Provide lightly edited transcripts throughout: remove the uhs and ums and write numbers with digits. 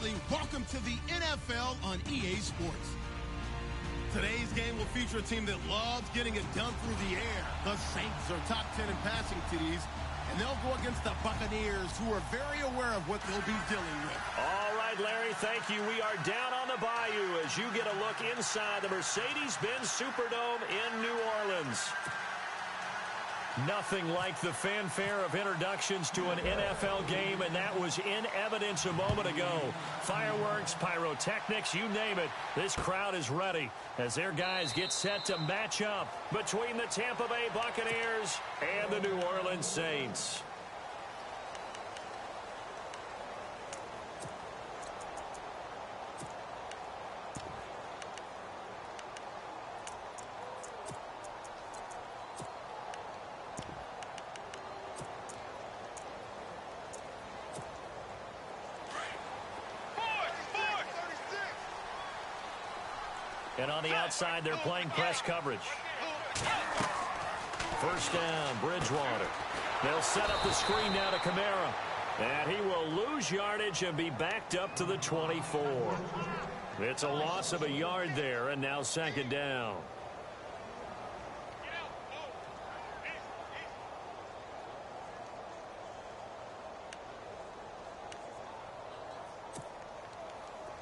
Wrestling, welcome to the NFL on EA Sports. Today's game will feature a team that loves getting it done through the air. The Saints are top 10 in passing TDs, and they'll go against the Buccaneers, who are very aware of what they'll be dealing with. All right, Larry, thank you. We are down on the bayou as you get a look inside the Mercedes-Benz Superdome in New Orleans. Nothing like the fanfare of introductions to an NFL game, and that was in evidence a moment ago. Fireworks, pyrotechnics, you name it. This crowd is ready as their guys get set to match up between the Tampa Bay Buccaneers and the New Orleans Saints. And on the outside, they're playing press coverage. First down, Bridgewater. They'll set up the screen now to Kamara. And he will lose yardage and be backed up to the 24. It's a loss of a yard there, and now second down.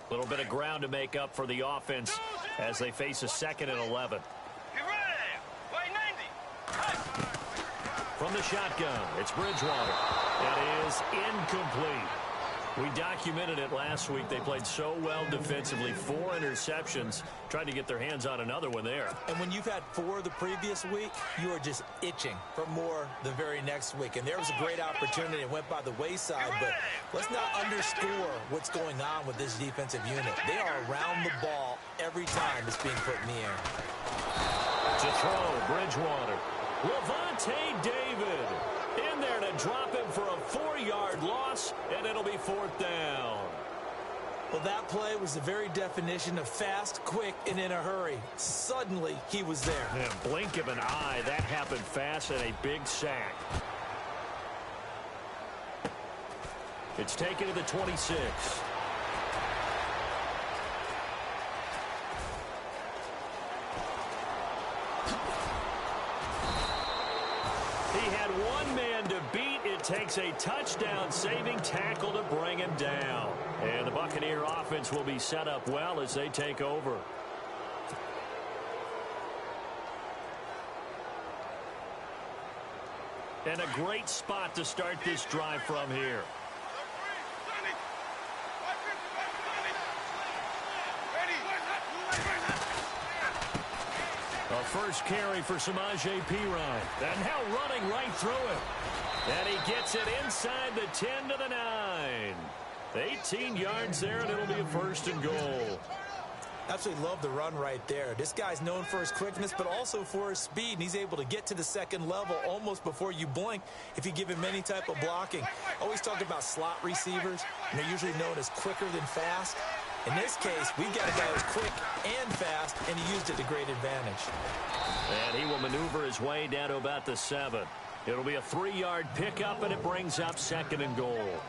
A little bit of ground to make up for the offense as they face a 2nd and 11. From the shotgun, it's Bridgewater. That is incomplete. We documented it last week. They played so well defensively. 4 interceptions. Tried to get their hands on another one there. And when you've had 4 the previous week, you are just itching for more the very next week. And there was a great opportunity. It went by the wayside. But let's not underscore what's going on with this defensive unit. They are around the ball every time it's being put in the air. To throw, Bridgewater. Levante David in there to drop him for a 4-yard loss, and it'll be 4th down. Well, that play was the very definition of fast, quick, and in a hurry. Suddenly, he was there. And blink of an eye, that happened fast, and a big sack. It's taken to the 26. He had one man to beat. It takes a touchdown-saving tackle to bring him down. And the Buccaneer offense will be set up well as they take over. And a great spot to start this drive from here. A first carry for Samaje Perine. And now running right through him. And he gets it inside the 10 to the 9. 18 yards there, and it'll be a 1st and goal. Absolutely love the run right there. This guy's known for his quickness, but also for his speed. And he's able to get to the 2nd level almost before you blink if you give him any type of blocking. Always talk about slot receivers, and they're usually known as quicker than fast. In this case, we've got a guy who's quick and fast, and he used it to great advantage. And he will maneuver his way down to about the 7. It'll be a 3-yard pickup, and it brings up 2nd and goal.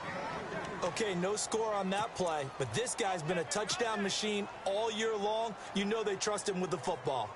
Okay, no score on that play, but this guy's been a touchdown machine all year long. You know they trust him with the football.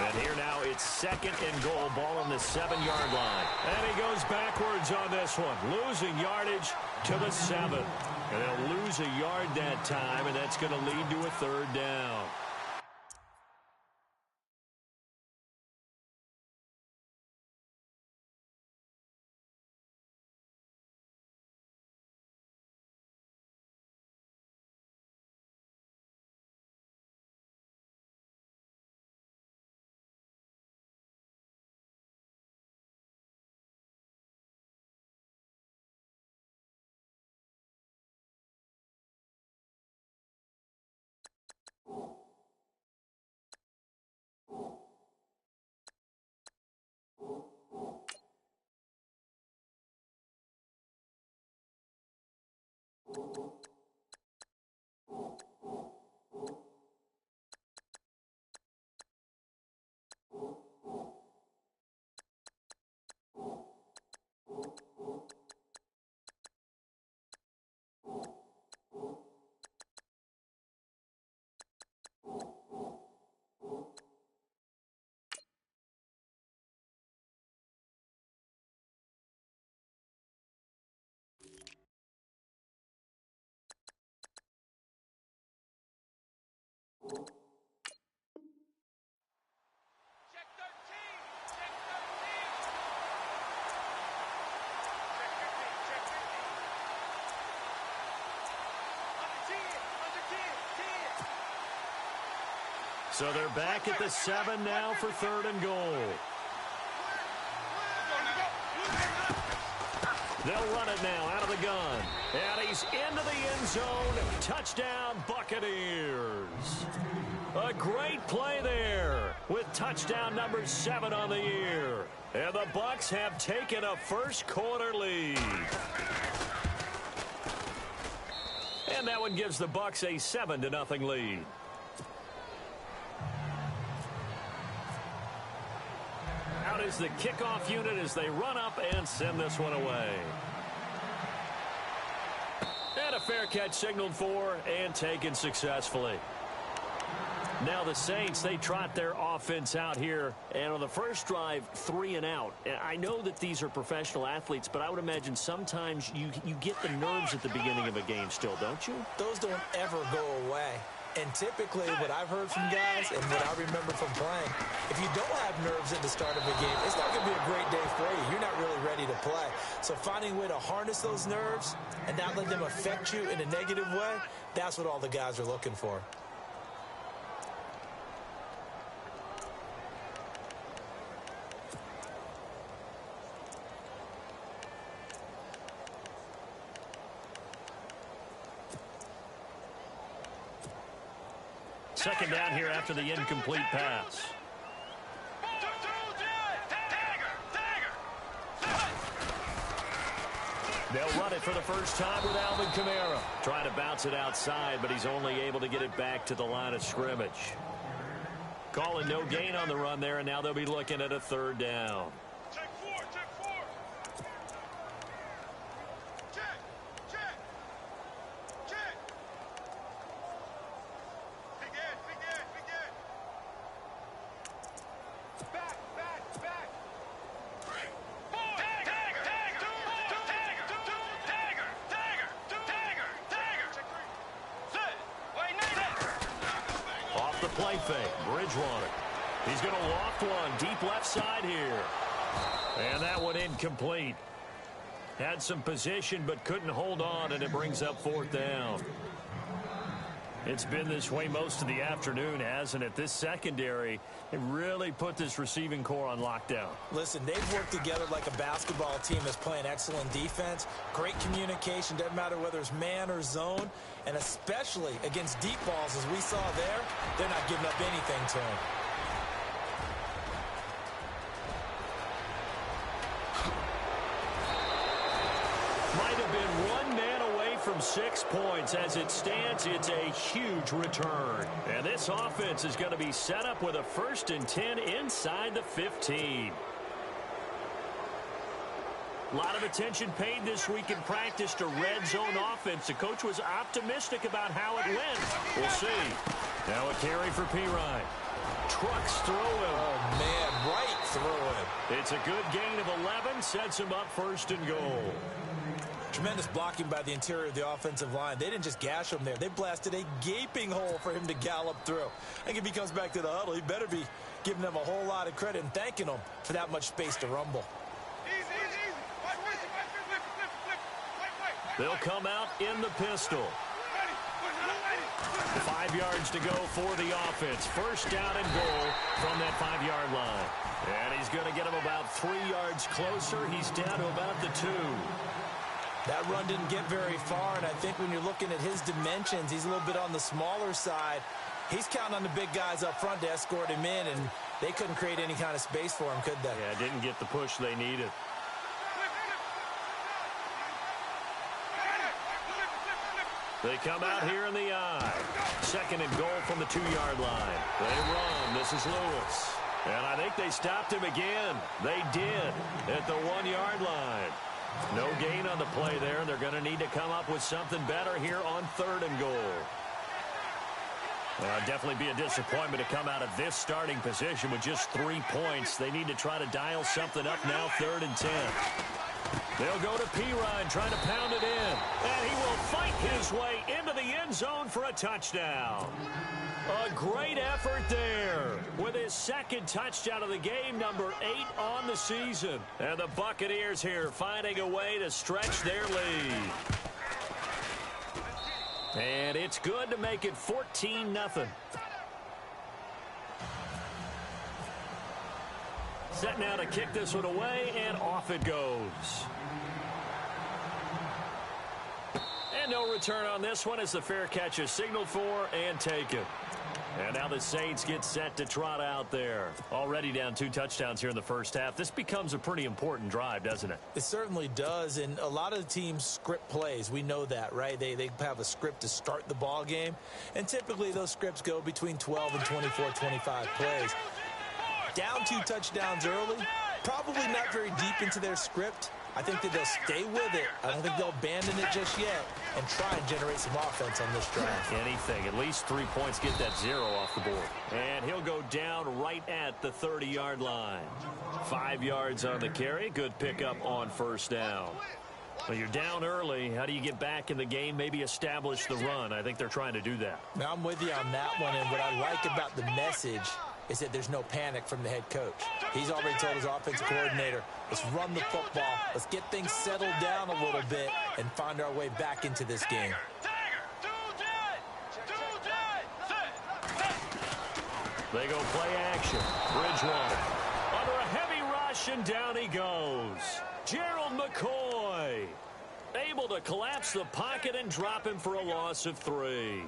And here now it's 2nd and goal, ball on the 7-yard line. And he goes backwards on this one, losing yardage to the 7. And they'll lose a yard that time, and that's going to lead to a 3rd down. So they're back at the 7 now for 3rd and goal. They'll run it now out of the gun. And he's into the end zone. Touchdown, Buccaneers. A great play there with touchdown number 7 on the year. And the Bucs have taken a first-quarter lead. And that one gives the Bucs a 7-0 lead. Out is the kickoff unit as they run up and send this one away. And a fair catch signaled for and taken successfully. Now the Saints, they trot their offense out here. And on the first drive, 3 and out. I know that these are professional athletes, but I would imagine sometimes you get the nerves at the beginning of a game still, don't you? Those don't ever go away. And typically what I've heard from guys and what I remember from playing, if you don't have nerves at the start of a game, it's not going to be a great day for you. You're not really ready to play. So finding a way to harness those nerves and not let them affect you in a negative way, that's what all the guys are looking for. Second down here after the incomplete pass. They'll run it for the first time with Alvin Kamara. Trying to bounce it outside, but he's only able to get it back to the line of scrimmage. Calling no gain on the run there, and now they'll be looking at a 3rd down. Play fake. Bridgewater. He's going to loft one deep left side here. And that one incomplete. Had some position but couldn't hold on, and it brings up 4th down. It's been this way most of the afternoon, hasn't it? This secondary, it really put this receiving core on lockdown. Listen, they've worked together like a basketball team that's playing excellent defense. Great communication. Doesn't matter whether it's man or zone. And especially against deep balls, as we saw there, they're not giving up anything to him. Might have been one man away from 6 points. As it stands, it's a huge return. And this offense is going to be set up with a 1st and 10 inside the 15. A lot of attention paid this week in practice to red zone offense. The coach was optimistic about how it went. We'll see. Now a carry for Pirine. Trucks through him. Oh, man, right through him. It's a good gain of 11. Sets him up 1st and goal. Tremendous blocking by the interior of the offensive line. They didn't just gash him there. They blasted a gaping hole for him to gallop through. I think if he comes back to the huddle, he better be giving them a whole lot of credit and thanking them for that much space to rumble. They'll come out in the pistol. 5 yards to go for the offense. 1st down and goal from that 5-yard line. And he's going to get him about 3 yards closer. He's down to about the 2. That run didn't get very far, and I think when you're looking at his dimensions, he's a little bit on the smaller side. He's counting on the big guys up front to escort him in, and they couldn't create any kind of space for him, could they? Yeah, didn't get the push they needed. They come out here in the eye. 2nd and goal from the 2-yard line. They run. This is Lewis. And I think they stopped him again. They did at the 1-yard line. No gain on the play there. They're going to need to come up with something better here on 3rd and goal. Definitely be a disappointment to come out of this starting position with just 3 points. They need to try to dial something up now, 3rd and 10. They'll go to Pirine, trying to pound it in. And he will fight his way into into the end zone for a touchdown. A great effort there with his second touchdown of the game, number 8 on the season. And the Buccaneers here finding a way to stretch their lead. And it's good to make it 14-0. Set now to kick this one away, and off it goes. And no return on this one as the fair catch is signaled for and taken. And now the Saints get set to trot out there. Already down 2 touchdowns here in the first half. This becomes a pretty important drive, doesn't it? It certainly does, and a lot of the teams script plays. We know that, right? They have a script to start the ball game, and typically those scripts go between 12 and 24, 25 plays. Down 2 touchdowns early, probably not very deep into their script. I think that they'll stay with it. I don't think they'll abandon it just yet and try and generate some offense on this drive. Anything. At least 3 points, get that 0 off the board. And he'll go down right at the 30-yard line. 5 yards on the carry. Good pickup on first down. Well, you're down early. How do you get back in the game? Maybe establish the run. I think they're trying to do that. Now, I'm with you on that one, and what I like about the message is that there's no panic from the head coach. He's already told his offensive coordinator, let's run the football, let's get things settled down a little bit and find our way back into this game. They go play action. Bridgewater under a heavy rush, and down he goes. Gerald McCoy able to collapse the pocket and drop him for a loss of 3.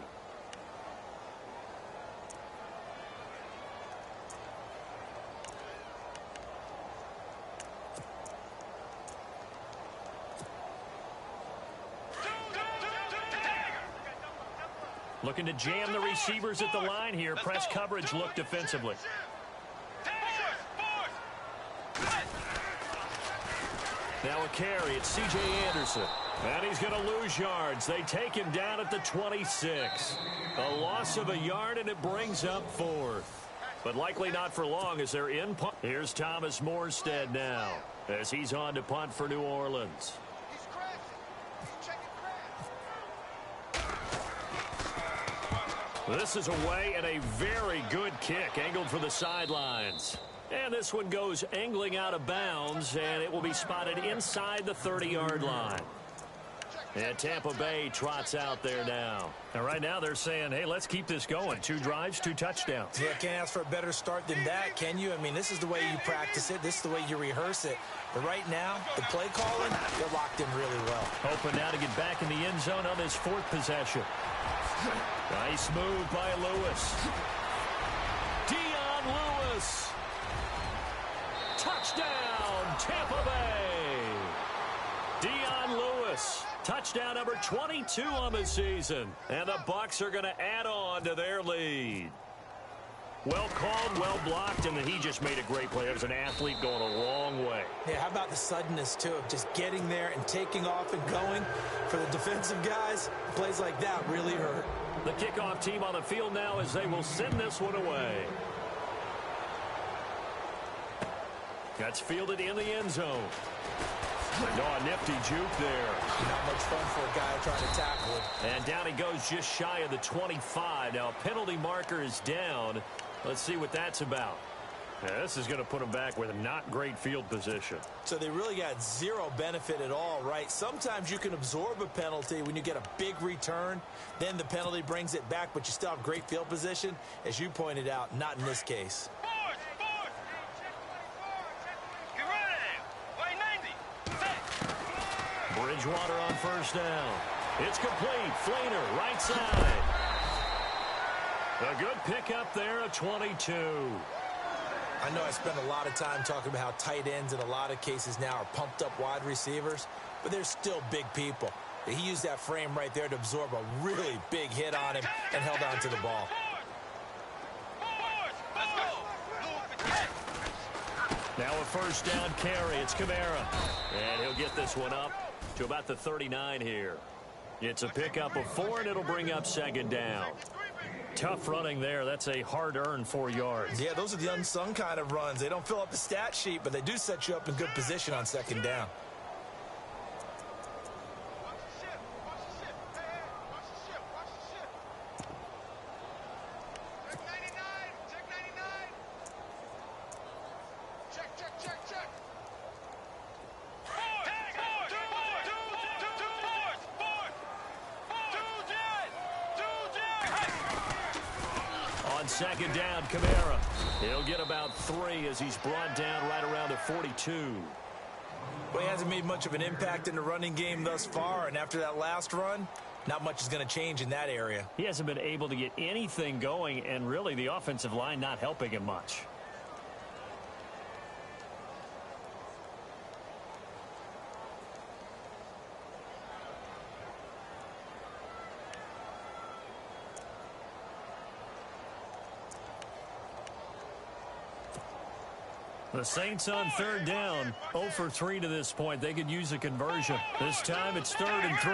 Looking to jam the receivers at the line here. Press coverage look defensively. Now a carry. It's C.J. Anderson. And he's going to lose yards. They take him down at the 26. A loss of a yard, and it brings up 4th. But likely not for long as they're in punt. Here's Thomas Morstead now as he's on to punt for New Orleans. This is away and a very good kick angled for the sidelines. And this one goes angling out of bounds, and it will be spotted inside the 30-yard line. And Tampa Bay trots out there now. And right now they're saying, hey, let's keep this going. 2 drives, 2 touchdowns. Yeah, can't ask for a better start than that, can you? I mean, this is the way you practice it. This is the way you rehearse it. But right now, the play calling, they're locked in really well. Hoping now to get back in the end zone on this 4th possession. Nice move by Lewis. Dion Lewis. Touchdown, Tampa Bay. Dion Lewis. Touchdown number 22 on the season. And the Bucs are going to add on to their lead. Well called, well blocked, and then he just made a great play. It was an athlete going a long way. Yeah, how about the suddenness, too, of just getting there and taking off and going? For the defensive guys, plays like that really hurt. The kickoff team on the field now as they will send this one away. That's fielded in the end zone. Oh, a nifty juke there. Not much fun for a guy trying to tackle it. And down he goes just shy of the 25. Now, a penalty marker is down. Let's see what that's about. Yeah, this is going to put him back with a not great field position. So they really got 0 benefit at all, right? Sometimes you can absorb a penalty when you get a big return. Then the penalty brings it back, but you still have great field position. As you pointed out, not in this case. Bridgewater on first down. It's complete. Flainer, right side. A good pickup there at 22. I know I spend a lot of time talking about how tight ends in a lot of cases now are pumped up wide receivers, but they're still big people. He used that frame right there to absorb a really big hit on him and held on to the ball. Now a first down carry. It's Kamara. And he'll get this one up to about the 39 here. It's a pickup of 4, and it'll bring up second down. Tough running there. That's a hard-earned 4 yards. Yeah, those are the unsung kind of runs. They don't fill up the stat sheet, but they do set you up in good position on second down. second down, Kamara. He'll get about 3 as he's brought down right around the 42. Well, he hasn't made much of an impact in the running game thus far, and after that last run, not much is going to change in that area. He hasn't been able to get anything going, and really the offensive line not helping him much. The Saints on third down, 0 for 3 to this point. They could use a conversion. This time it's 3rd and 3.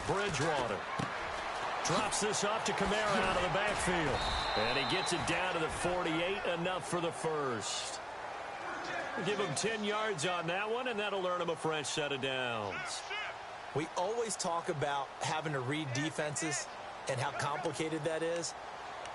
Bridgewater drops this off to Kamara out of the backfield. And he gets it down to the 48, enough for the first. Give him 10 yards on that one, and that'll earn him a fresh set of downs. We always talk about having to read defenses and how complicated that is.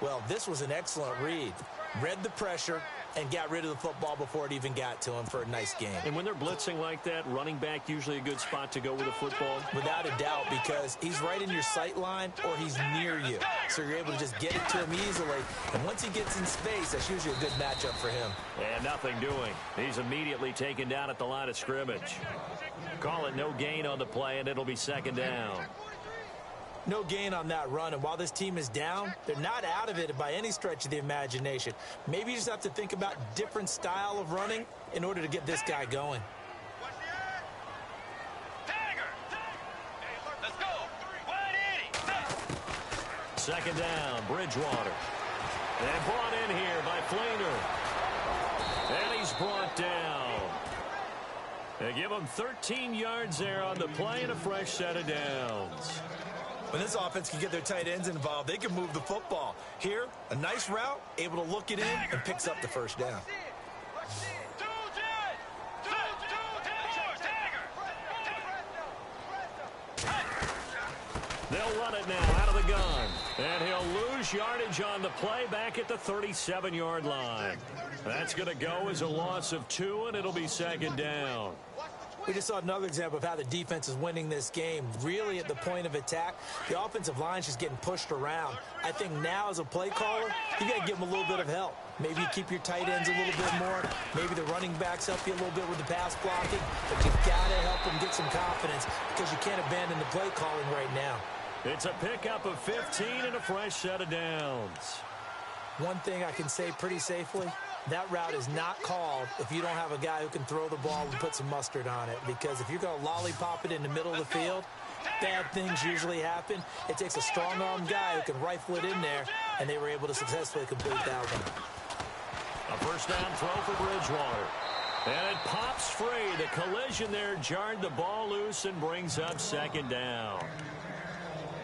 Well, this was an excellent read. Read the pressure and got rid of the football before it even got to him for a nice game. And when they're blitzing like that, running back usually a good spot to go with the football? Without a doubt, because he's right in your sight line or he's near you. So you're able to just get it to him easily. And once he gets in space, that's usually a good matchup for him. And nothing doing. He's immediately taken down at the line of scrimmage. Call it no gain on the play, and it'll be second down. No gain on that run, and while this team is down, they're not out of it by any stretch of the imagination. Maybe you just have to think about different style of running in order to get this guy going. Let's go. 180. Second down, Bridgewater. And brought in here by Flainer. And he's brought down. They give him 13 yards there on the play and a fresh set of downs. When this offense can get their tight ends involved, they can move the football. Here, a nice route, able to look it in, and picks up the first down. They'll run it now out of the gun. And he'll lose yardage on the play back at the 37-yard line. That's going to go as a loss of 2, and it'll be second down. We just saw another example of how the defense is winning this game. Really at the point of attack, the offensive line is just getting pushed around. I think now as a play caller, you got to give them a little bit of help. Maybe you keep your tight ends a little bit more. Maybe the running backs help you a little bit with the pass blocking. But you've got to help them get some confidence because you can't abandon the play calling right now. It's a pickup of 15 and a fresh set of downs. One thing I can say pretty safely, that route is not called if you don't have a guy who can throw the ball and put some mustard on it. Because if you're going to lollipop it in the middle of the field, bad things usually happen. It takes a strong-arm guy who can rifle it in there, and they were able to successfully complete that one. A first down throw for Bridgewater. And it pops free. The collision there jarred the ball loose and brings up second down.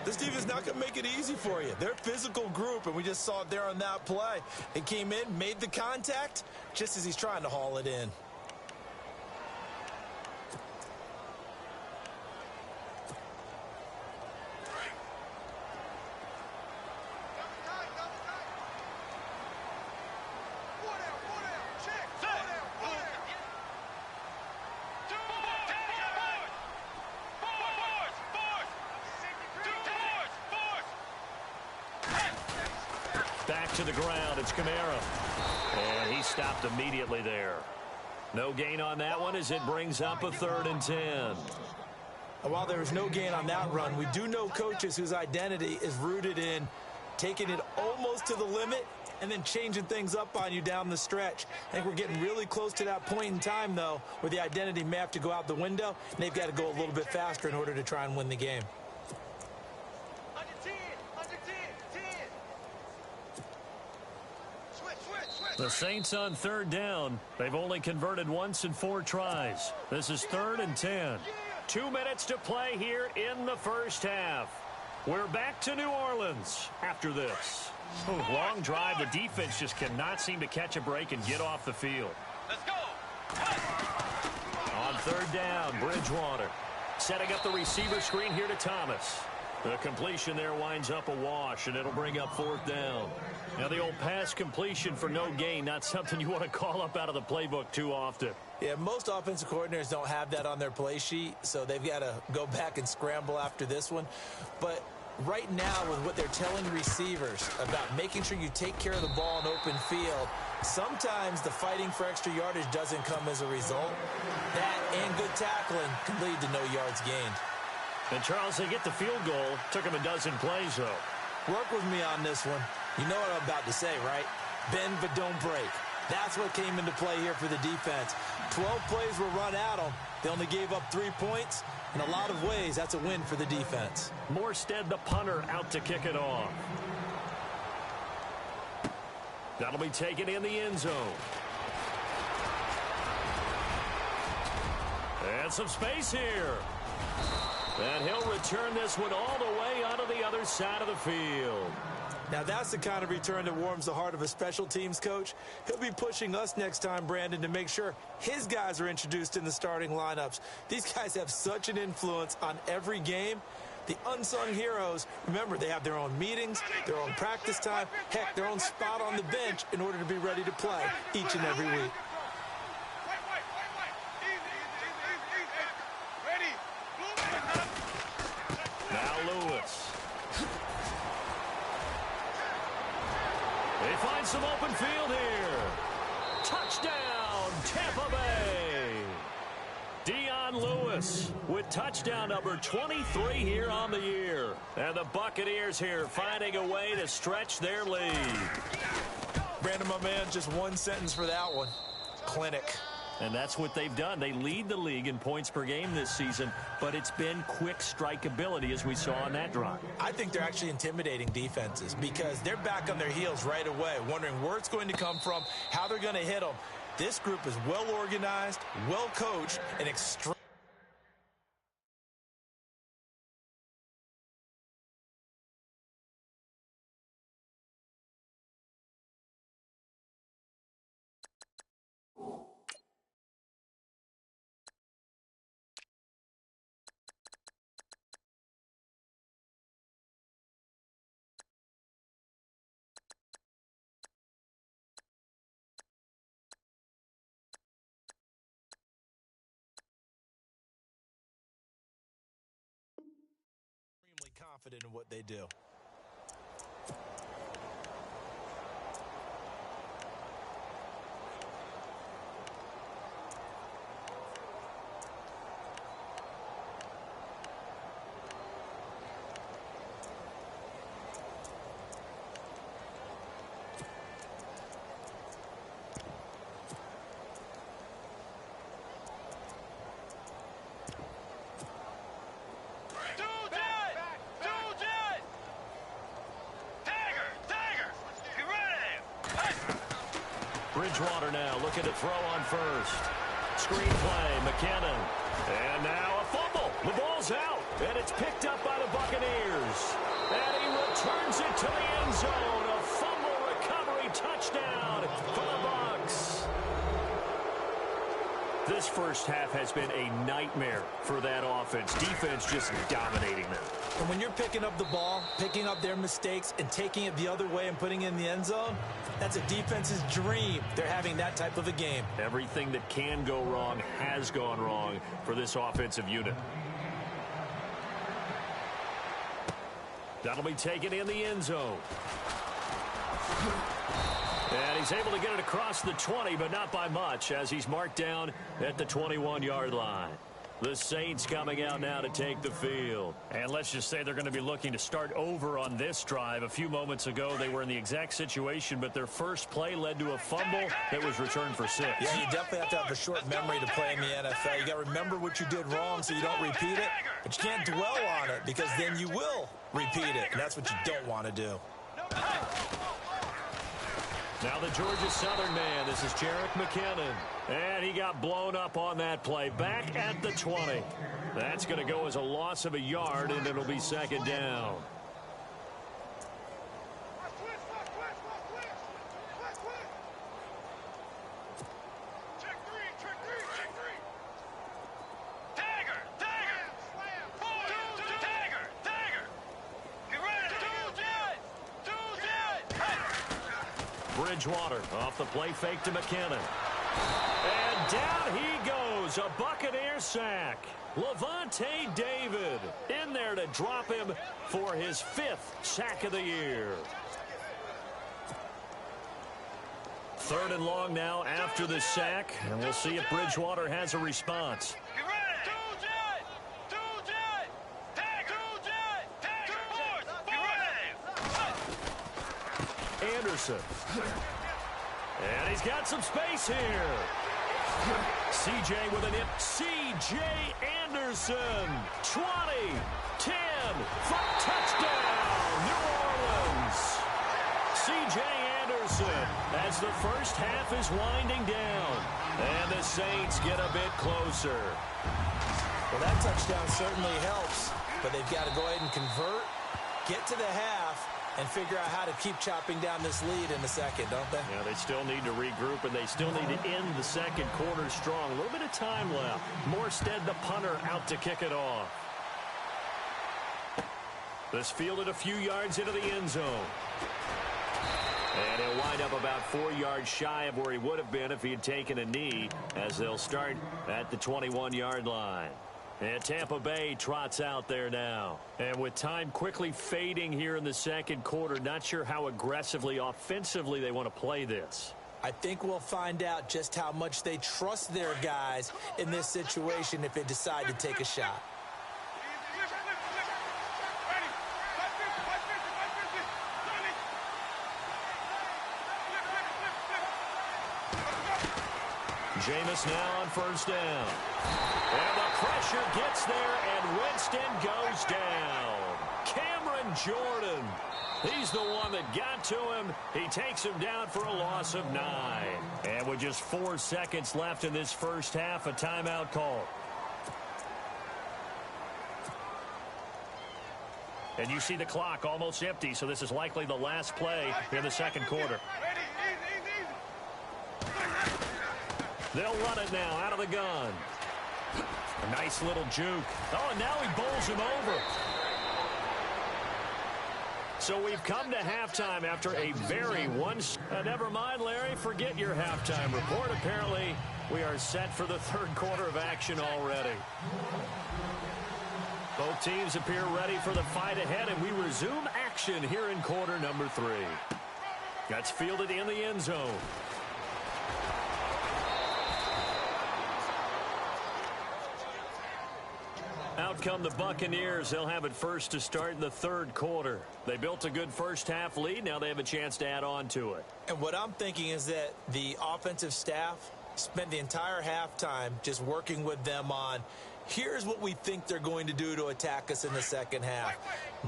This defense is not going to make it easy for you. They're a physical group, and we just saw it there on that play. It came in, made the contact, just as he's trying to haul it in. Back to the ground, it's Kamara. And he stopped immediately there. No gain on that one as it brings up a 3rd and 10. And while there was no gain on that run, we do know coaches whose identity is rooted in taking it almost to the limit and then changing things up on you down the stretch. I think we're getting really close to that point in time, though, where the identity may have to go out the window, and they've got to go a little bit faster in order to try and win the game. The Saints on 3rd down. They've only converted once in 4 tries. This is 3rd and 10. 2 minutes to play here in the first half. We're back to New Orleans after this. Long drive. The defense just cannot seem to catch a break and get off the field. Let's go. On 3rd down, Bridgewater. Setting up the receiver screen here to Thomas. The completion there winds up a wash, and it'll bring up 4th down. Now, the old pass completion for no gain, not something you want to call up out of the playbook too often. Yeah, most offensive coordinators don't have that on their play sheet, so they've got to go back and scramble after this one. But right now, with what they're telling receivers about making sure you take care of the ball in open field, sometimes the fighting for extra yardage doesn't come as a result. That and good tackling can lead to no yards gained. And, Charles, they get the field goal. Took them a dozen plays, though. Work with me on this one. You know what I'm about to say, right? Bend but don't break. That's what came into play here for the defense. 12 plays were run at them. They only gave up 3 points. In a lot of ways, that's a win for the defense. Morstead, the punter, out to kick it off. That'll be taken in the end zone. And some space here. And he'll return this one all the way onto the other side of the field. Now, that's the kind of return that warms the heart of a special teams coach. He'll be pushing us next time, Brandon, to make sure his guys are introduced in the starting lineups. These guys have such an influence on every game. The unsung heroes, remember, they have their own meetings, their own practice time, heck, their own spot on the bench in order to be ready to play each and every week. Now Lewis. They find some open field here. Touchdown, Tampa Bay. Dion Lewis with touchdown number 23 here on the year. And the Buccaneers here finding a way to stretch their lead. Brandon, my man, just one sentence for that one. Clinic. And that's what they've done. They lead the league in points per game this season, but it's been quick strikeability as we saw on that drive. I think they're actually intimidating defenses because they're back on their heels right away, wondering where it's going to come from, how they're going to hit them. This group is well organized, well coached, and extremely confident in what they do. Bridgewater now looking to throw on first. Screen play, McKinnon. And now a fumble. The ball's out, and it's picked up by the Buccaneers. And he returns it to the end zone. A fumble recovery touchdown for the Bucs. This first half has been a nightmare for that offense. Defense just dominating them. And when you're picking up the ball, picking up their mistakes, and taking it the other way and putting it in the end zone, that's a defense's dream. They're having that type of a game. Everything that can go wrong has gone wrong for this offensive unit. That'll be taken in the end zone. And he's able to get it across the 20, but not by much, as he's marked down at the 21-yard line. The Saints coming out now to take the field. And let's just say they're going to be looking to start over on this drive. A few moments ago, they were in the exact situation, but their first play led to a fumble that was returned for 6. Yeah, you definitely have to have a short memory to play in the NFL. You got to remember what you did wrong so you don't repeat it, but you can't dwell on it because then you will repeat it, and that's what you don't want to do. Now the Georgia Southern man, this is Jerick McKinnon. And he got blown up on that play. Back at the 20. That's going to go as a loss of a yard, and it'll be second down. Bridgewater off the play fake to McKinnon. And down he goes, a Buccaneer sack. Levante David in there to drop him for his 5th sack of the year. 3rd and long now after the sack, and we'll see if Bridgewater has a response. Anderson. And he's got some space here. C.J. with an hit. C.J. Anderson. 20, 10, touchdown, New Orleans. C.J. Anderson as the first half is winding down. And the Saints get a bit closer. Well, that touchdown certainly helps, but they've got to go ahead and convert, get to the half, and figure out how to keep chopping down this lead in the second, don't they? Yeah, they still need to regroup, and they still need to end the second quarter strong. A little bit of time left. Morstead, the punter, out to kick it off. This fielded a few yards into the end zone. And he'll wind up about 4 yards shy of where he would have been if he had taken a knee, as they'll start at the 21-yard line. And Tampa Bay trots out there now. And with time quickly fading here in the second quarter, not sure how aggressively, offensively they want to play this. I think we'll find out just how much they trust their guys in this situation if they decide to take a shot. Jameis now on first down. And the pressure gets there, and Winston goes down. Cameron Jordan. He's the one that got to him. He takes him down for a loss of 9. And with just 4 seconds left in this first half, a timeout call. And you see the clock almost empty, so this is likely the last play in the second quarter. They'll run it now out of the gun. A nice little juke. Oh, and now he bowls him over. So we've come to halftime after a very never mind, Larry, forget your halftime report. Apparently, we are set for the third quarter of action already. Both teams appear ready for the fight ahead, and we resume action here in quarter number 3. That's fielded in the end zone. Out come the Buccaneers. They'll have it first to start in the third quarter. They built a good first half lead. Now they have a chance to add on to it. And what I'm thinking is that the offensive staff spent the entire halftime just working with them on, here's what we think they're going to do to attack us in the second half.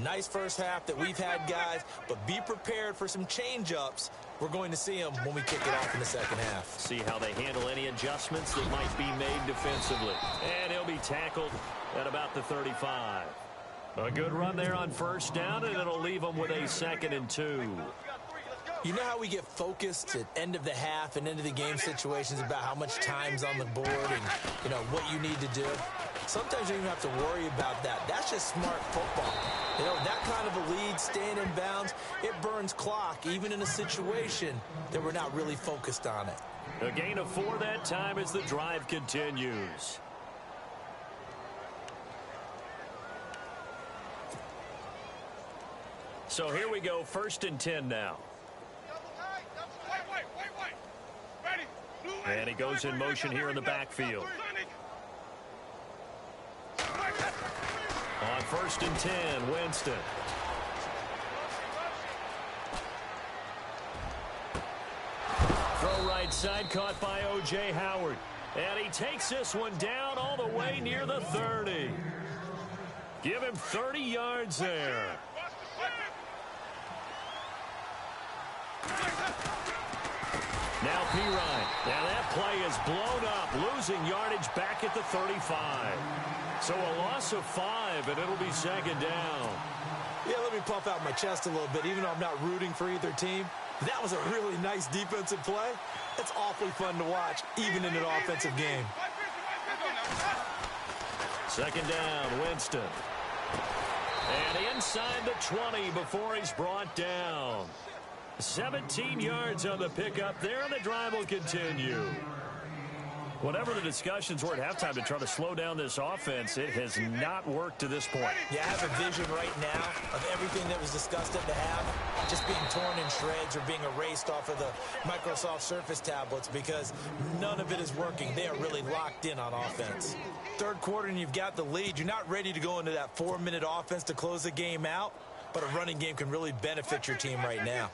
Nice first half that we've had, guys, but be prepared for some change-ups. We're going to see them when we kick it off in the second half. See how they handle any adjustments that might be made defensively. And he'll be tackled at about the 35. A good run there on first down, and it'll leave them with a 2nd and 2. You know how we get focused at end of the half and into the game situations about how much time's on the board and, you know, what you need to do? Sometimes you don't even have to worry about that. That's just smart football. You know, that kind of a lead, staying in bounds, it burns clock, even in a situation that we're not really focused on it. A gain of 4 that time as the drive continues. So here we go, 1st and 10 now. And he goes in motion here in the backfield. On 1st and 10, Winston. Throw right side, caught by O.J. Howard. And he takes this one down all the way near the 30. Give him 30 yards there. Now Pirine. Now that play is blown up, losing yardage back at the 35. So a loss of 5, and it'll be 2nd down. Yeah, let me puff out my chest a little bit, even though I'm not rooting for either team. That was a really nice defensive play. It's awfully fun to watch, even in an offensive game. 2nd down, Winston. And inside the 20 before he's brought down. 17 yards on the pickup there, and the drive will continue. Whatever the discussions were at halftime to try to slow down this offense, it has not worked to this point. Yeah, I have a vision right now of everything that was discussed at the half just being torn in shreds or being erased off of the Microsoft Surface tablets because none of it is working. They are really locked in on offense. Third quarter and you've got the lead. You're not ready to go into that 4-minute offense to close the game out, but a running game can really benefit your team right now.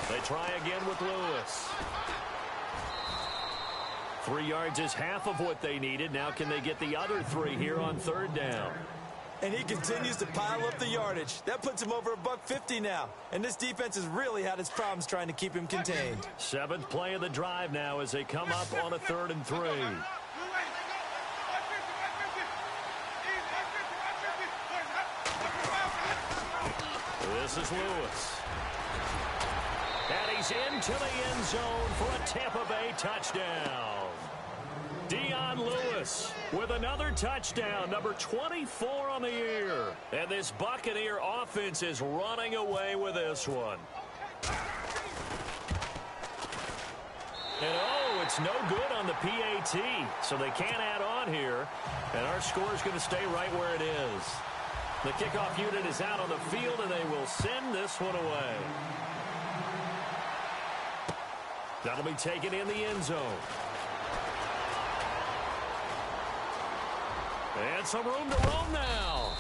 They try again with Lewis. 3 yards is half of what they needed. Now can they get the other 3 here on third down? And he continues to pile up the yardage. That puts him over $150 now. And this defense has really had its problems trying to keep him contained. 7th play of the drive now as they come up on a 3rd and 3. This is Lewis. And he's into the end zone for a Tampa Bay touchdown. Dion Lewis with another touchdown, number 24 on the year. And this Buccaneer offense is running away with this one. And oh, it's no good on the PAT, so they can't add on here. And our score is going to stay right where it is. The kickoff unit is out on the field, and they will send this one away. That'll be taken in the end zone. And some room to roam now.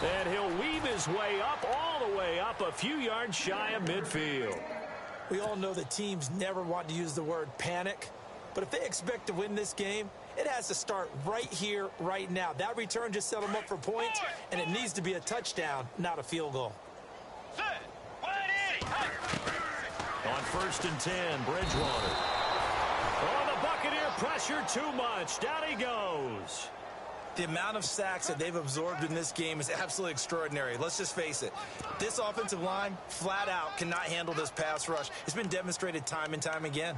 And he'll weave his way up, all the way up, a few yards shy of midfield. We all know that teams never want to use the word panic. But if they expect to win this game, it has to start right here, right now. That return just set them up for points, and it needs to be a touchdown, not a field goal. On 1st and 10, Bridgewater. Oh, the Buccaneer pressure too much. Down he goes. The amount of sacks that they've absorbed in this game is absolutely extraordinary. Let's just face it. This offensive line, flat out, cannot handle this pass rush. It's been demonstrated time and time again.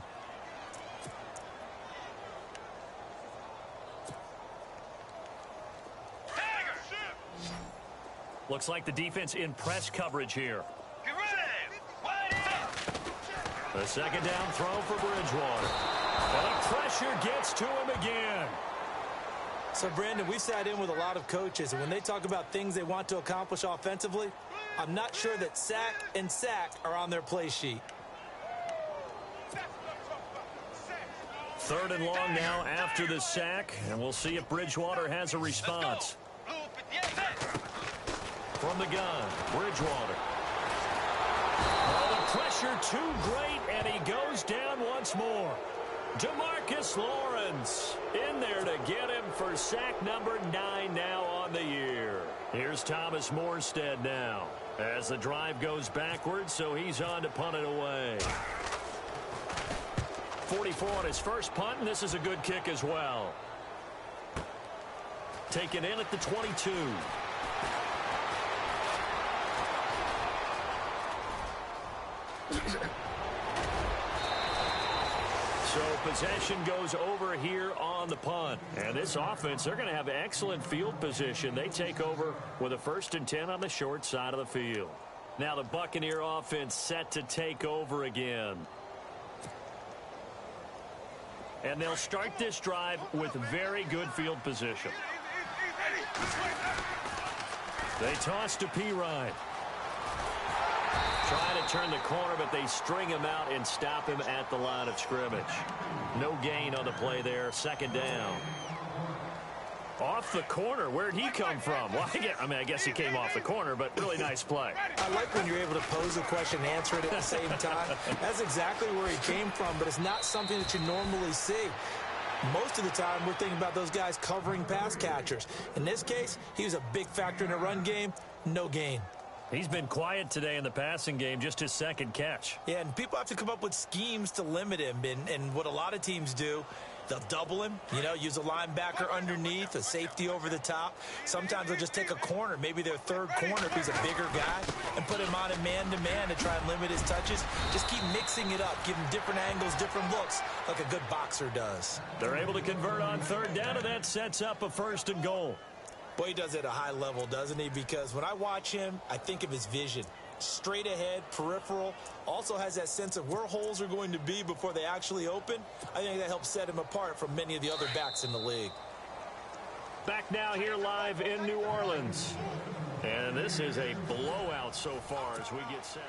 Looks like the defense in press coverage here. The 2nd down throw for Bridgewater. And the pressure gets to him again. So, Brandon, we sat in with a lot of coaches, and when they talk about things they want to accomplish offensively, I'm not sure that sack and sack are on their play sheet. 3rd and long now after the sack, and we'll see if Bridgewater has a response. From the gun, Bridgewater. Oh, the pressure too great, and he goes down once more. DeMarcus Lawrence in there to get him for sack number 9 now on the year. Here's Thomas Morstead now as the drive goes backwards, so he's on to punt it away. 44 on his first punt, and this is a good kick as well. Taken in at the 22. So possession goes over here on the punt. And this offense, they're going to have excellent field position. They take over with a 1st and 10 on the short side of the field. Now the Buccaneer offense set to take over again. And they'll start this drive with very good field position. They toss to Pirine. Trying to turn the corner, but they string him out and stop him at the line of scrimmage. No gain on the play there. 2nd down. Off the corner. Where'd he come from? Well, I guess he came off the corner, but really nice play. I like when you're able to pose a question and answer it at the same time. That's exactly where he came from, but it's not something that you normally see. Most of the time, we're thinking about those guys covering pass catchers. In this case, he was a big factor in the run game. No gain. He's been quiet today in the passing game, just his 2nd catch. Yeah, and people have to come up with schemes to limit him. And what a lot of teams do, they'll double him, use a linebacker underneath, a safety over the top. Sometimes they'll just take a corner, maybe their 3rd corner if he's a bigger guy, and put him on a man-to-man to try and limit his touches. Just keep mixing it up, give him different angles, different looks, like a good boxer does. They're able to convert on 3rd down, and that sets up a 1st and goal. Boy, he does it at a high level, doesn't he? Because when I watch him, I think of his vision. straight ahead, peripheral. Also has that sense of where holes are going to be before they actually open. I think that helps set him apart from many of the other backs in the league. Back now here live in New Orleans. And this is a blowout so far as we get set.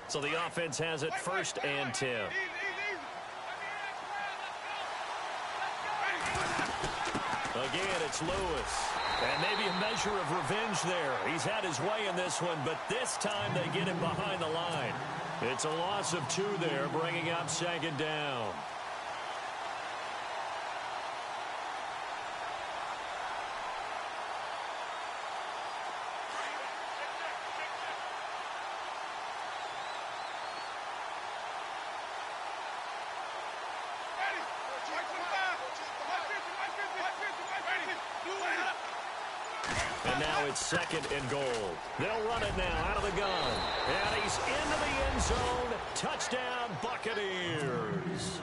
So the offense has it 1st and 10. Again, it's Lewis. And maybe a measure of revenge there. He's had his way in this one, but this time they get him behind the line. It's a loss of 2 there, bringing up 2nd down. And now it's 2nd and goal. They'll run it now out of the gun. And he's into the end zone. Touchdown, Buccaneers.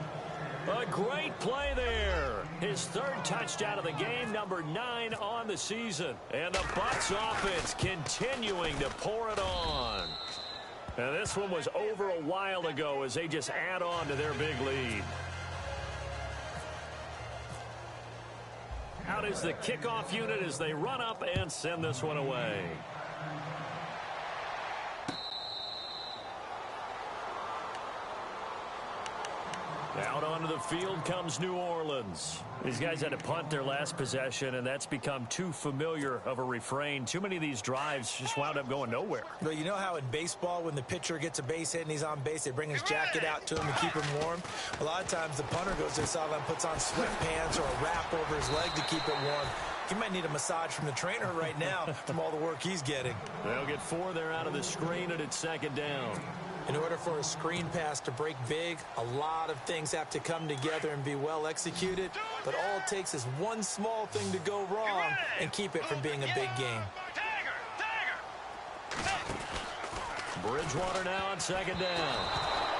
A great play there. His 3rd touchdown of the game, number 9 on the season. And the Bucs offense continuing to pour it on. And this one was over a while ago as they just add on to their big lead. Out is the kickoff unit as they run up and send this one away. Out onto the field comes New Orleans. These guys had to punt their last possession, and that's become too familiar of a refrain. Too many of these drives just wound up going nowhere. But you know how in baseball, when the pitcher gets a base hit and he's on base, they bring his jacket out to him to keep him warm? A lot of times the punter goes to the sideline, puts on sweatpants or a wrap over his leg to keep it warm. He might need a massage from the trainer right now from all the work he's getting. They'll get 4 there out of the screen, and it's 2nd down. In order for a screen pass to break big, a lot of things have to come together and be well executed. But all it takes is one small thing to go wrong and keep it from being a big game. Bridgewater now on 2nd down.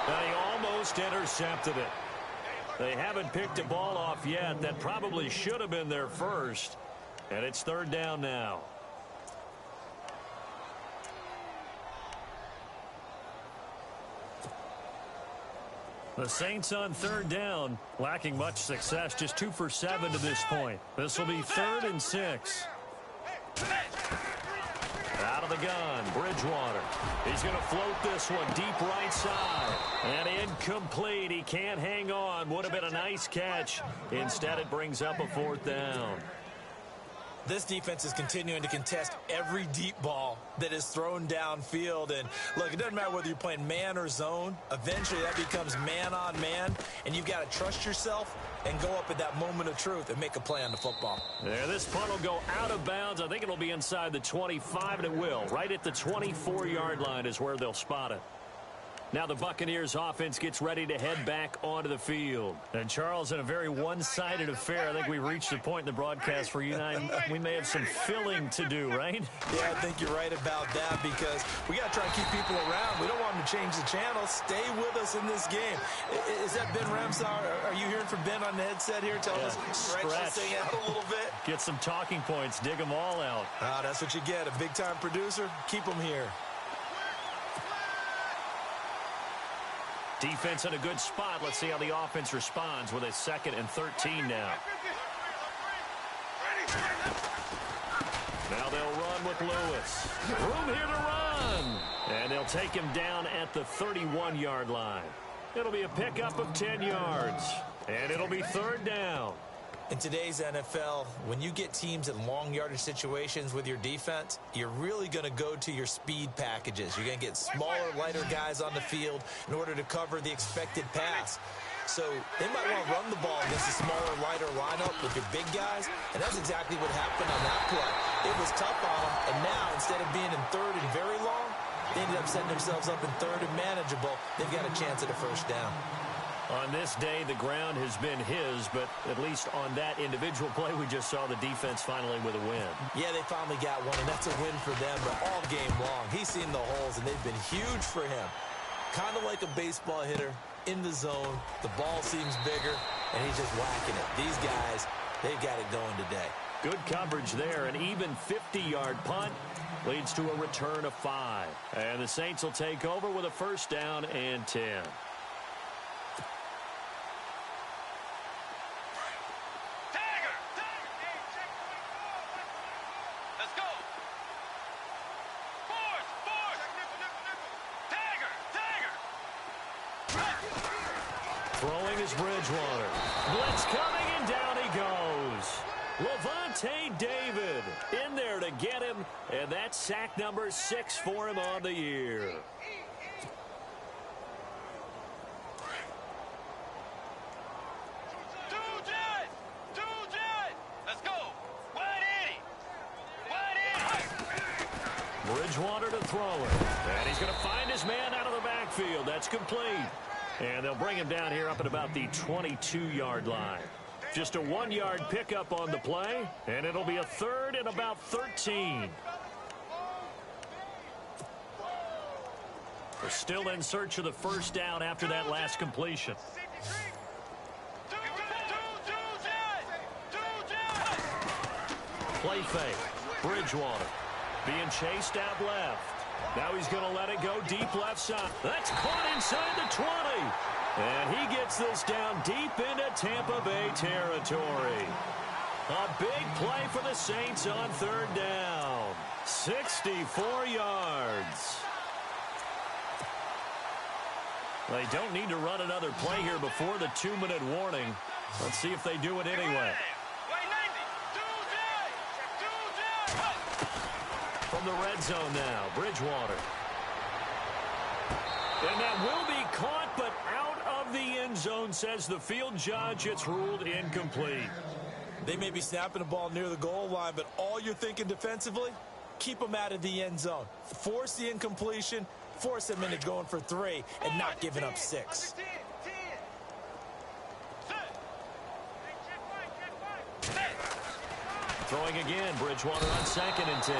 And he almost intercepted it. They haven't picked a ball off yet. That probably should have been their first. And it's 3rd down now. The Saints on 3rd down, lacking much success, just 2 for 7 to this point. This will be 3rd and 6. Out of the gun, Bridgewater. He's going to float this one deep right side. And incomplete. He can't hang on. Would have been a nice catch. Instead, it brings up a 4th down. This defense is continuing to contest every deep ball that is thrown downfield. And look, it doesn't matter whether you're playing man or zone. Eventually, that becomes man on man. And you've got to trust yourself and go up at that moment of truth and make a play on the football. There, this punt will go out of bounds. I think it'll be inside the 25, and it will. Right at the 24-yard line is where they'll spot it. Now the Buccaneers offense gets ready to head back onto the field. And Charles, in a very one-sided affair, I think we reached the point in the broadcast where you and I, we may have some filling to do, right? Yeah, I think you're right about that because we got to try and keep people around. We don't want them to change the channel. Stay with us in this game. Is that Ben Ramsar? Are you hearing from Ben on the headset here? Tell us, stretch this thing out a little bit. Get some talking points. Dig them all out. That's what you get. A big-time producer. Keep them here. Defense in a good spot. Let's see how the offense responds with a 2nd and 13 now. Now they'll run with Lewis. Room here to run. And they'll take him down at the 31-yard line. It'll be a pickup of 10 yards. And it'll be 3rd down. In today's NFL, when you get teams in long yardage situations with your defense, you're really going to go to your speed packages. You're going to get smaller, lighter guys on the field in order to cover the expected pass. So they might want to run the ball against a smaller, lighter lineup with your big guys, and that's exactly what happened on that play. It was tough on them, and now instead of being in 3rd and very long, they ended up setting themselves up in 3rd and manageable. They've got a chance at a 1st down. On this day, the ground has been his, but at least on that individual play, we just saw the defense finally with a win. Yeah, they finally got one, and that's a win for them, but all game long, he's seen the holes, and they've been huge for him. Kind of like a baseball hitter in the zone. The ball seems bigger, and he's just whacking it. These guys, they've got it going today. Good coverage there. An even 50-yard punt leads to a return of 5. And the Saints will take over with a first down and 10. Throwing is Bridgewater. Blitz coming, and down he goes. Levante David in there to get him, and that's sack number 6 for him on the year. Let's go. 180. Bridgewater to throw it. And he's going to find his man out of the backfield. That's complete. And they'll bring him down here up at about the 22-yard line. Just a 1-yard pickup on the play, and it'll be a third and about 13. We're still in search of the first down after that last completion. Play fake. Bridgewater being chased out left. Now he's going to let it go deep left side. That's caught inside the 20. And he gets this down deep into Tampa Bay territory. A big play for the Saints on third down. 64 yards. They don't need to run another play here before the 2-minute warning. Let's see if they do it anyway. From the red zone now, Bridgewater. And that will be caught, but out of the end zone, says the field judge. It's ruled incomplete. They may be snapping the ball near the goal line, but all you're thinking defensively, keep them out of the end zone. Force the incompletion, force them into going for 3, and not giving up 6. Throwing again, Bridgewater on 2nd and 10.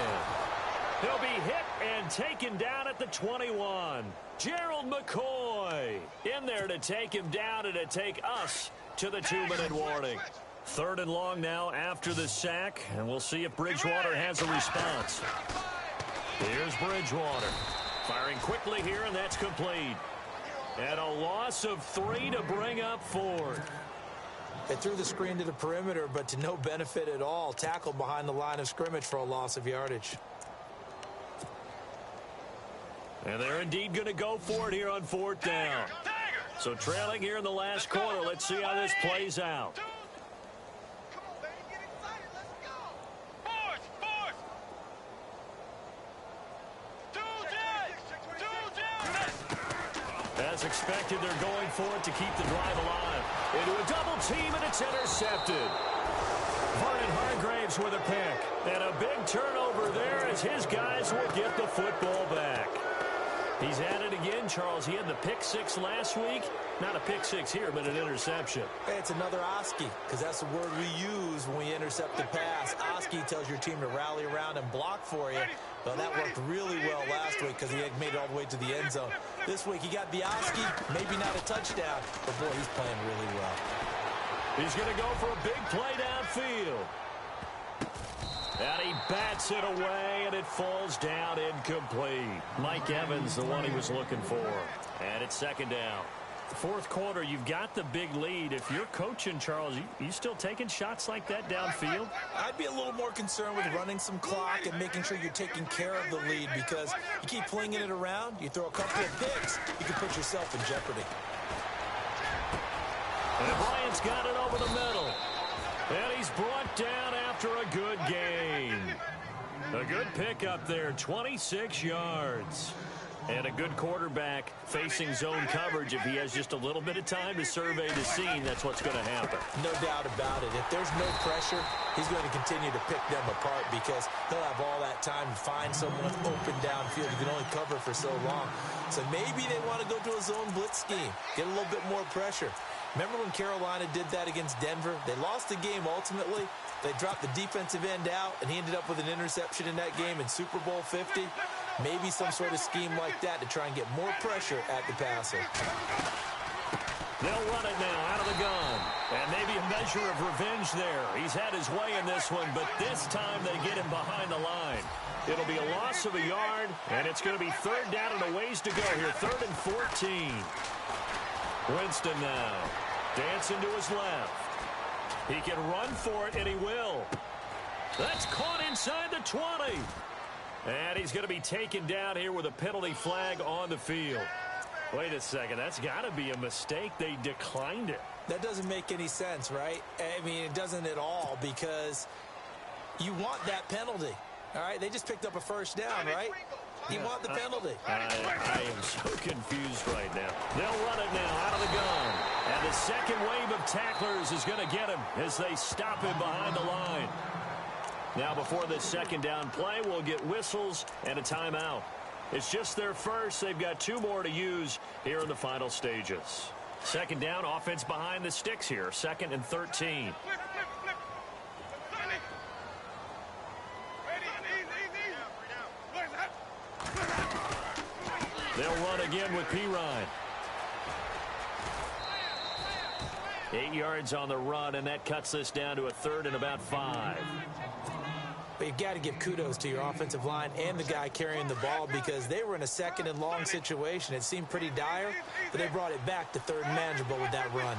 He'll be hit and taken down at the 21. Gerald McCoy in there to take him down and to take us to the 2-minute warning. 3rd and long now after the sack, and we'll see if Bridgewater has a response. Here's Bridgewater. Firing quickly here, and that's complete. And a loss of 3 to bring up 4th. They threw the screen to the perimeter, but to no benefit at all. Tackled behind the line of scrimmage for a loss of yardage. And they're indeed going to go for it here on 4th down. So trailing here in the last quarter. Let's see how this plays out. As expected, they're going for it to keep the drive alive. Into a double team, and it's intercepted. Vernon Hargraves with a pick. And a big turnover there as his guys will get the football back. He's at it again, Charles. He had the pick 6 last week. Not a pick 6 here, but an interception. Hey, it's another Oski, because that's the word we use when we intercept the pass. Oski tells your team to rally around and block for you. Well, that worked really well last week because he had made it all the way to the end zone. This week, he got the Oski, maybe not a touchdown, but boy, he's playing really well. He's going to go for a big play downfield. And he bats it away, and it falls down incomplete. Mike Evans, the one he was looking for. And it's 2nd down. 4th quarter, you've got the big lead. If you're coaching, Charles, you still taking shots like that downfield? I'd be a little more concerned with running some clock and making sure you're taking care of the lead, because you keep flinging it around, you throw a couple of picks, you can put yourself in jeopardy. And Bryant's got it over the middle. And he's brought down after a good gain. A good pickup there, 26 yards. And a good quarterback facing zone coverage. If he has just a little bit of time to survey the scene, that's what's going to happen. No doubt about it. If there's no pressure, he's going to continue to pick them apart because he'll have all that time to find someone open downfield. You can only cover for so long. So maybe they want to go to a zone blitz scheme, get a little bit more pressure. Remember when Carolina did that against Denver? They lost the game ultimately. They dropped the defensive end out, and he ended up with an interception in that game in Super Bowl 50. Maybe some sort of scheme like that to try and get more pressure at the passer. They'll run it now out of the gun. And maybe a measure of revenge there. He's had his way in this one, but this time they get him behind the line. It'll be a loss of a yard, and it's going to be third down and a ways to go here. 3rd and 14. Winston now. Dancing to his left. He can run for it, and he will. That's caught inside the 20. And he's going to be taken down here with a penalty flag on the field. Wait a second. That's got to be a mistake. They declined it. That doesn't make any sense, right? I mean, it doesn't at all, because you want that penalty. All right, they just picked up a first down, right? You want the penalty. I am so confused right now. They'll run it now out of the gun. And the second wave of tacklers is going to get him as they stop him behind the line. Now, before this second down play, we'll get whistles and a timeout. It's just their first. They've got 2 more to use here in the final stages. Second down, offense behind the sticks here. 2nd and 13. They'll run again with Pirine. 8 yards on the run, and that cuts this down to a 3rd and about 5. But you've got to give kudos to your offensive line and the guy carrying the ball, because they were in a 2nd and long situation. It seemed pretty dire, but they brought it back to 3rd and manageable with that run.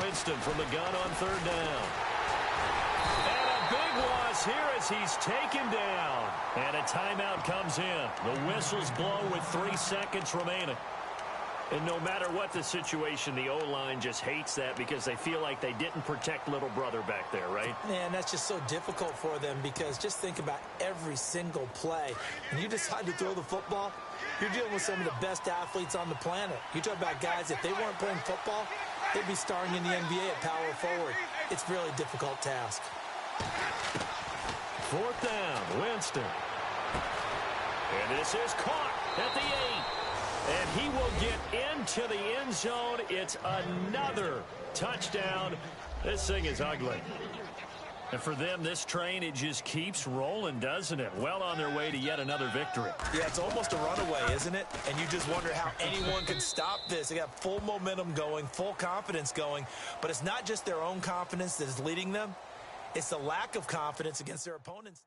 Winston from the gun on 3rd down. And a big loss here as he's taken down. And a timeout comes in. The whistle's blown with 3 seconds remaining. And no matter what the situation, the O-line just hates that because they feel like they didn't protect little brother back there, right? Man, that's just so difficult for them, because just think about every single play. When you decide to throw the football, you're dealing with some of the best athletes on the planet. You talk about guys, if they weren't playing football, they'd be starring in the NBA at power forward. It's a really difficult task. 4th down, Winston. And this is caught at the 8. And he will get into the end zone. It's another touchdown. This thing is ugly. And for them, this train, it just keeps rolling, doesn't it? Well on their way to yet another victory. Yeah, it's almost a runaway, isn't it? And you just wonder how anyone could stop this. They got full momentum going, full confidence going. But it's not just their own confidence that is leading them. It's the lack of confidence against their opponents.